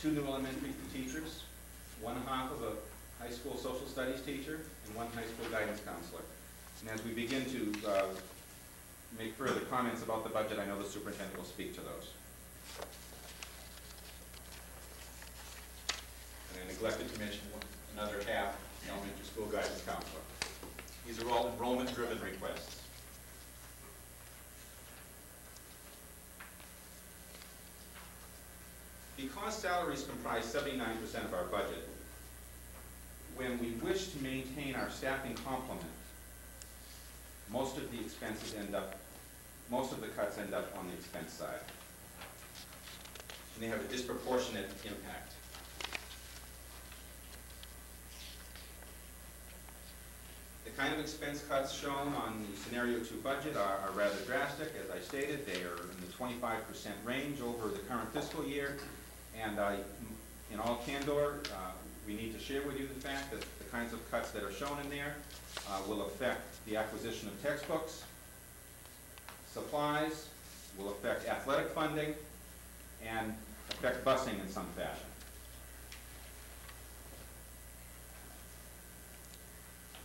2 new elementary teachers, 1/2 of a high school social studies teacher, and 1 high school guidance counselor. And as we begin to make further comments about the budget, I know the superintendent will speak to those. And I neglected to mention another 1/2 elementary school guidance counselor. These are all enrollment-driven requests. Because salaries comprise 79% of our budget, when we wish to maintain our staffing complement, most of the cuts end up on the expense side. And they have a disproportionate impact. The kind of expense cuts shown on the Scenario 2 budget are rather drastic. As I stated, they are in the 25% range over the current fiscal year. And in all candor, we need to share with you the fact that the kinds of cuts that are shown in there will affect the acquisition of textbooks, supplies, will affect athletic funding, and affect busing in some fashion.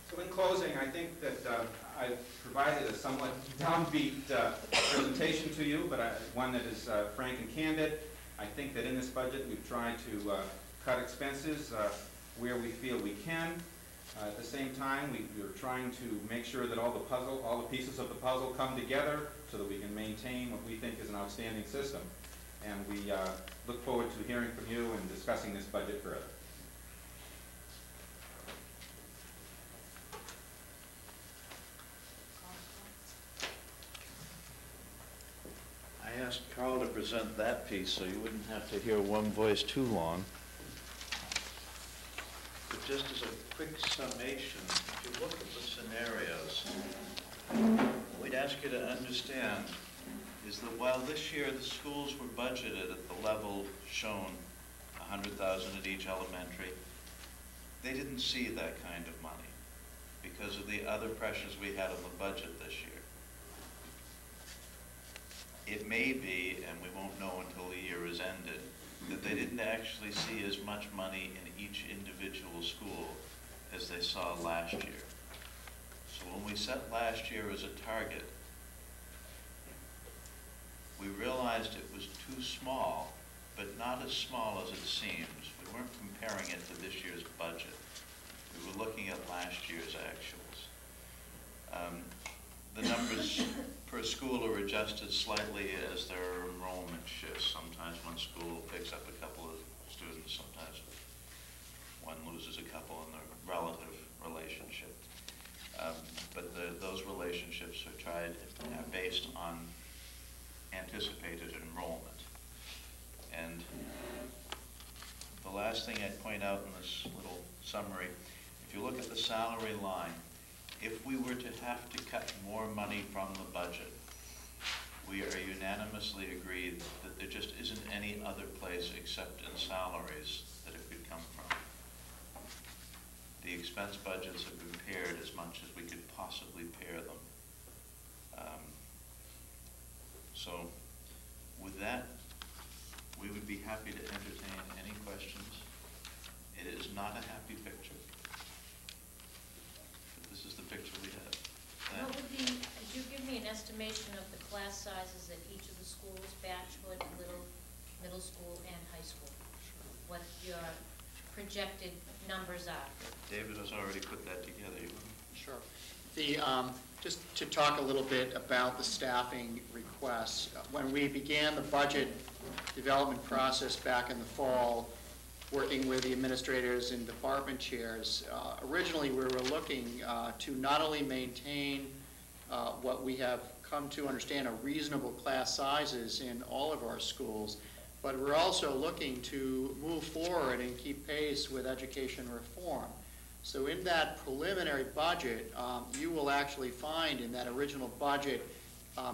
So in closing, I think that I've provided a somewhat downbeat presentation to you, but one that is frank and candid. I think that in this budget we've tried to cut expenses where we feel we can. At the same time, we're trying to make sure that all the pieces of the puzzle come together so that we can maintain what we think is an outstanding system. And we look forward to hearing from you and discussing this budget further. I asked Carl to present that piece so you wouldn't have to hear one voice too long. But just as a quick summation, if you look at the scenarios, what we'd ask you to understand is that while this year the schools were budgeted at the level shown, $100,000 at each elementary, they didn't see that kind of money because of the other pressures we had on the budget this year. It may be, and we won't know until the year is ended, that they didn't actually see as much money in each individual school as they saw last year. So when we set last year as a target, we realized it was too small, but not as small as it seems. We weren't comparing it to this year's budget. We were looking at last year's actuals. The numbers per school are adjusted slightly as their enrollment shifts. Sometimes one school picks up a couple of students, sometimes one loses a couple in the relative relationship. But those relationships are based on anticipated enrollment. And the last thing I'd point out in this little summary, if you look at the salary line, if we were to have to cut more money from the budget, we are unanimously agreed that there just isn't any other place except in salaries that it could come from. The expense budgets have been pared as much as we could possibly pare them. So with that, we would be happy to entertain any questions. It is not a happy picture. This is the picture we have. What would could you give me an estimation of the class sizes at each of the schools, Batchwood, middle school, and high school? What your projected numbers are? David has already put that together. Sure. Just to talk a little bit about the staffing requests. When we began the budget development process back in the fall, working with the administrators and department chairs, originally we were looking to not only maintain what we have come to understand are reasonable class sizes in all of our schools, but we're also looking to move forward and keep pace with education reform. So in that preliminary budget, you will actually find in that original budget,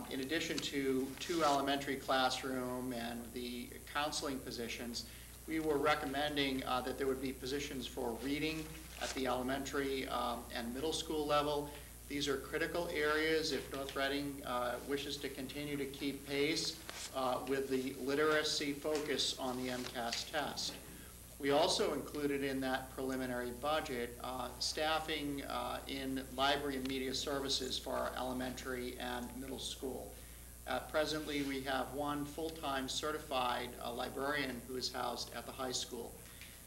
in addition to 2 elementary classroom and the counseling positions, we were recommending that there would be positions for reading at the elementary and middle school level. These are critical areas if North Reading wishes to continue to keep pace with the literacy focus on the MCAS test. We also included in that preliminary budget staffing in library and media services for our elementary and middle school. Presently, we have one full-time certified librarian who is housed at the high school.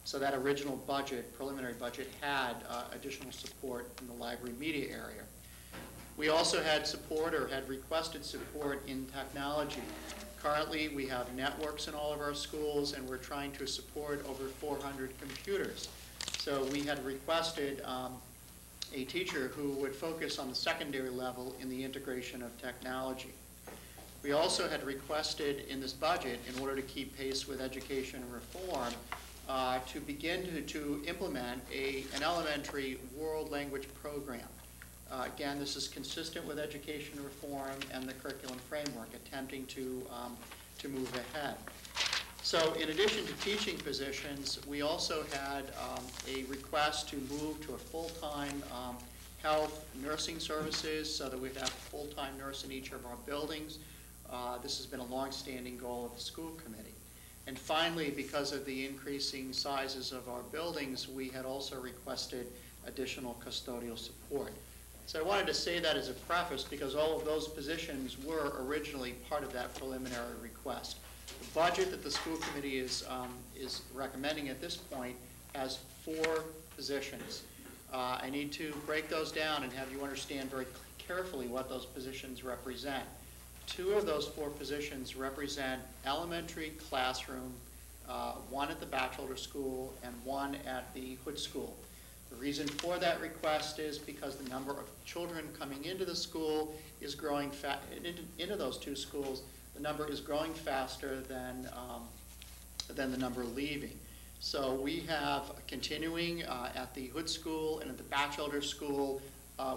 So that original budget, preliminary budget, had additional support in the library media area. We also had support, or had requested support, in technology. Currently, we have networks in all of our schools, and we're trying to support over 400 computers. So we had requested a teacher who would focus on the secondary level in the integration of technology. We also had requested in this budget, in order to keep pace with education reform, to begin to implement an elementary world language program. Again, this is consistent with education reform and the curriculum framework, attempting to move ahead. So in addition to teaching positions, we also had a request to move to a full-time health nursing services, so that we'd have a full-time nurse in each of our buildings. This has been a long-standing goal of the school committee. And finally, because of the increasing sizes of our buildings, we had also requested additional custodial support. So I wanted to say that as a preface, because all of those positions were originally part of that preliminary request. The budget that the school committee is recommending at this point has 4 positions. I need to break those down and have you understand very carefully what those positions represent. 2 of those 4 positions represent elementary classroom, 1 at the Batchelder School and 1 at the Hood School. The reason for that request is because the number of children coming into the school is growing, into those 2 schools, the number is growing faster than the number leaving. So we have continuing at the Hood School and at the Batchelder School,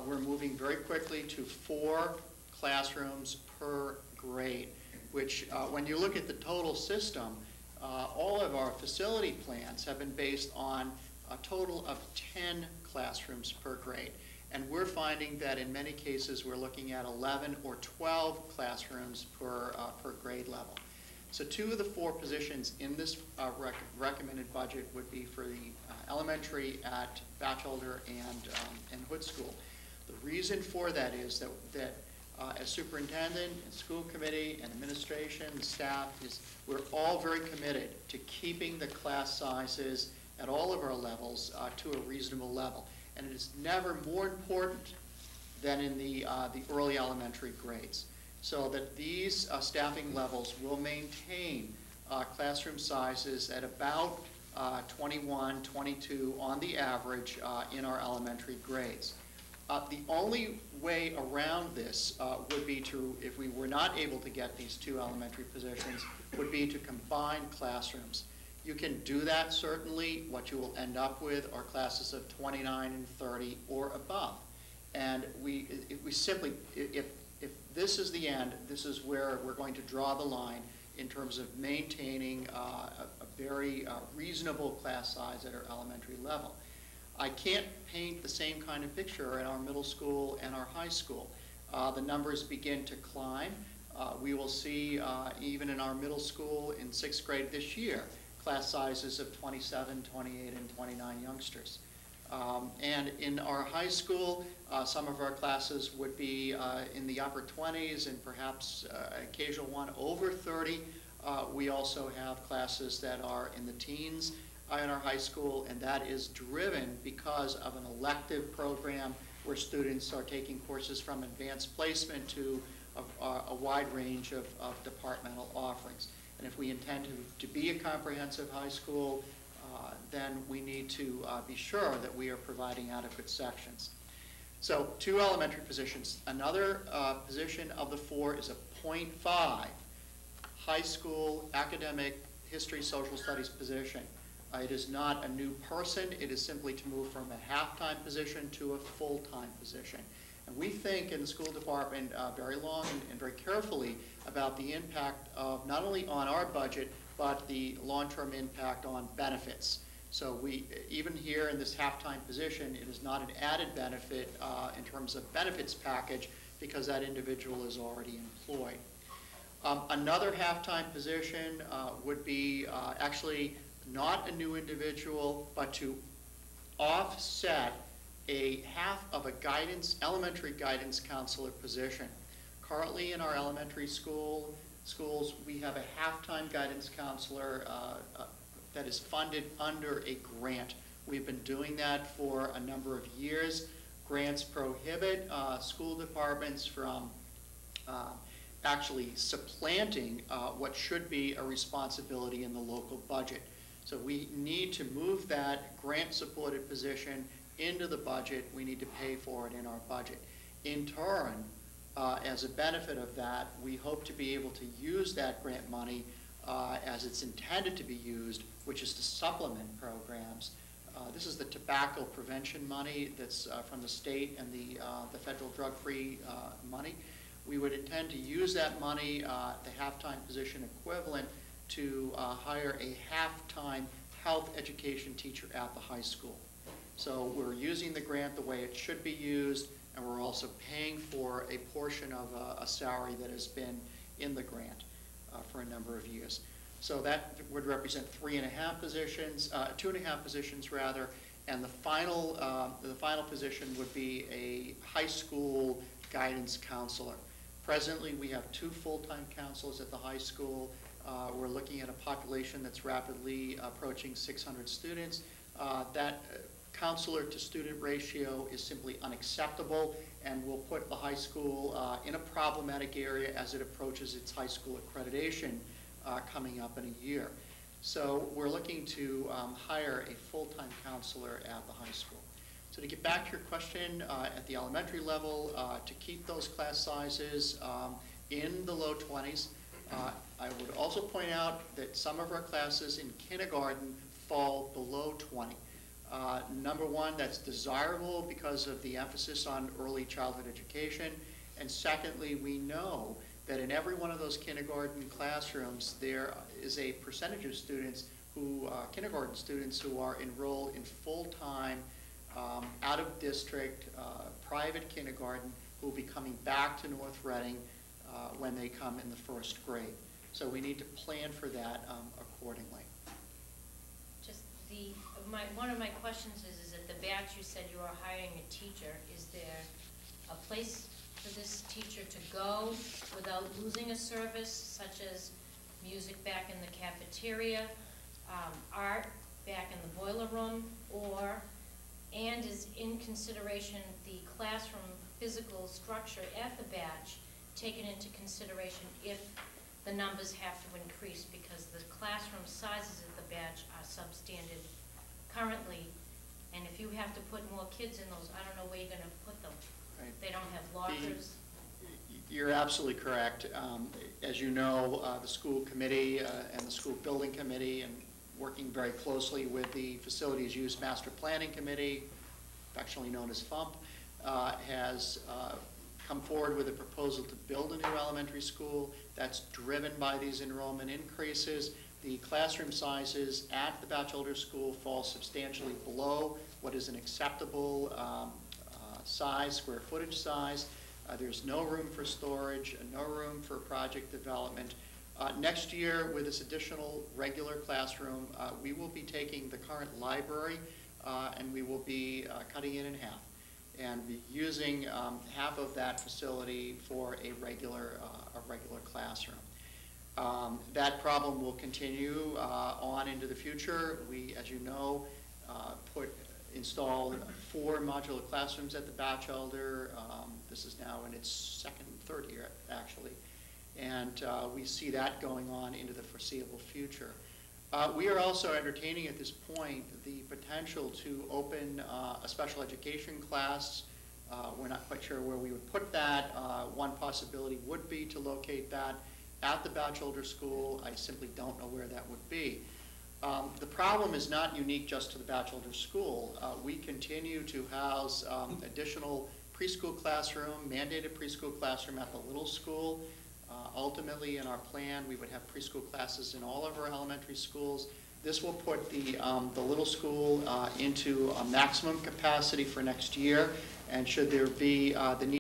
we're moving very quickly to 4 classrooms per grade, which when you look at the total system, all of our facility plans have been based on a total of 10 classrooms per grade. And we're finding that in many cases we're looking at 11 or 12 classrooms per grade level. So 2 of the 4 positions in this recommended budget would be for the elementary at Batchelder and Hood School. The reason for that is that as superintendent and school committee and administration and staff, we're all very committed to keeping the class sizes at all of our levels to a reasonable level. And it is never more important than in the early elementary grades. So that these staffing levels will maintain classroom sizes at about 21, 22 on the average in our elementary grades. The only way around this would be to, if we were not able to get these 2 elementary positions, would be to combine classrooms. You can do that, certainly. What you will end up with are classes of 29 and 30 or above. And we simply, if this is the end, this is where we're going to draw the line in terms of maintaining a very reasonable class size at our elementary level. I can't paint the same kind of picture at our middle school and our high school. The numbers begin to climb. We will see, even in our middle school in 6th grade this year, class sizes of 27, 28, and 29 youngsters. And in our high school, some of our classes would be in the upper 20s and perhaps occasional one over 30. We also have classes that are in the teens in our high school, and that is driven because of an elective program where students are taking courses from advanced placement to a wide range of departmental offerings. And if we intend to be a comprehensive high school, then we need to be sure that we are providing adequate sections. So 2 elementary positions. Another position of the 4 is a .5 high school academic history social studies position. It is not a new person. It is simply to move from a half-time position to a full-time position. And we think in the school department very long and very carefully about the impact of not only on our budget, but the long-term impact on benefits. So even here in this half-time position, it is not an added benefit in terms of benefits package because that individual is already employed. Another half-time position would be actually not a new individual, but to offset a half of a elementary guidance counselor position. Currently in our elementary schools, we have a half-time guidance counselor that is funded under a grant. We've been doing that for a number of years. Grants prohibit school departments from actually supplanting what should be a responsibility in the local budget. So we need to move that grant-supported position into the budget. We need to pay for it in our budget. In turn, as a benefit of that, we hope to be able to use that grant money as it's intended to be used, which is to supplement programs. This is the tobacco prevention money that's from the state and the federal drug-free money. We would intend to use that money, the half-time position equivalent, to hire a half-time health education teacher at the high school. So we're using the grant the way it should be used, and we're also paying for a portion of a salary that has been in the grant for a number of years. So that would represent 3.5 positions, 2.5 positions rather, and the final position would be a high school guidance counselor. Presently, we have 2 full-time counselors at the high school. We're looking at a population that's rapidly approaching 600 students. That counselor to student ratio is simply unacceptable and will put the high school in a problematic area as it approaches its high school accreditation coming up in a year. So we're looking to hire a full-time counselor at the high school. So to get back to your question, at the elementary level, to keep those class sizes in the low 20s, I would also point out that some of our classes in kindergarten fall below 20. Number one, that's desirable because of the emphasis on early childhood education. And secondly, we know that in every one of those kindergarten classrooms, there is a percentage of students kindergarten students who are enrolled in full-time, out-of-district, private kindergarten who will be coming back to North Reading when they come in the first grade. So we need to plan for that accordingly. Just one of my questions is at the batch you said you are hiring a teacher. Is there a place for this teacher to go without losing a service, such as music back in the cafeteria, art back in the boiler room, and is in consideration the classroom physical structure at the batch taken into consideration if the numbers have to increase, because the classroom sizes at the batch are substandard currently, and if you have to put more kids in those, I don't know where you're going to put them. Right. They don't have lockers. You're absolutely correct. As you know, the school committee and the school building committee, and working very closely with the Facilities Use Master Planning Committee, affectionately known as FUMP, has come forward with a proposal to build a new elementary school that's driven by these enrollment increases. The classroom sizes at the Batchelder School fall substantially below what is an acceptable size, square footage size. There's no room for storage, no room for project development. Next year, with this additional regular classroom, we will be taking the current library and we will be cutting it in half and be using half of that facility for a regular classroom. That problem will continue on into the future. We, as you know, installed 4 modular classrooms at the Batchelder. This is now in its third year, actually. And we see that going on into the foreseeable future. We are also entertaining at this point the potential to open a special education class. We're not quite sure where we would put that. One possibility would be to locate that at the Batchelder School. I simply don't know where that would be. The problem is not unique just to the Batchelder School. We continue to house additional preschool classroom, mandated preschool classroom at the Little School. Ultimately, in our plan, we would have preschool classes in all of our elementary schools. This will put the little school into a maximum capacity for next year, and should there be the need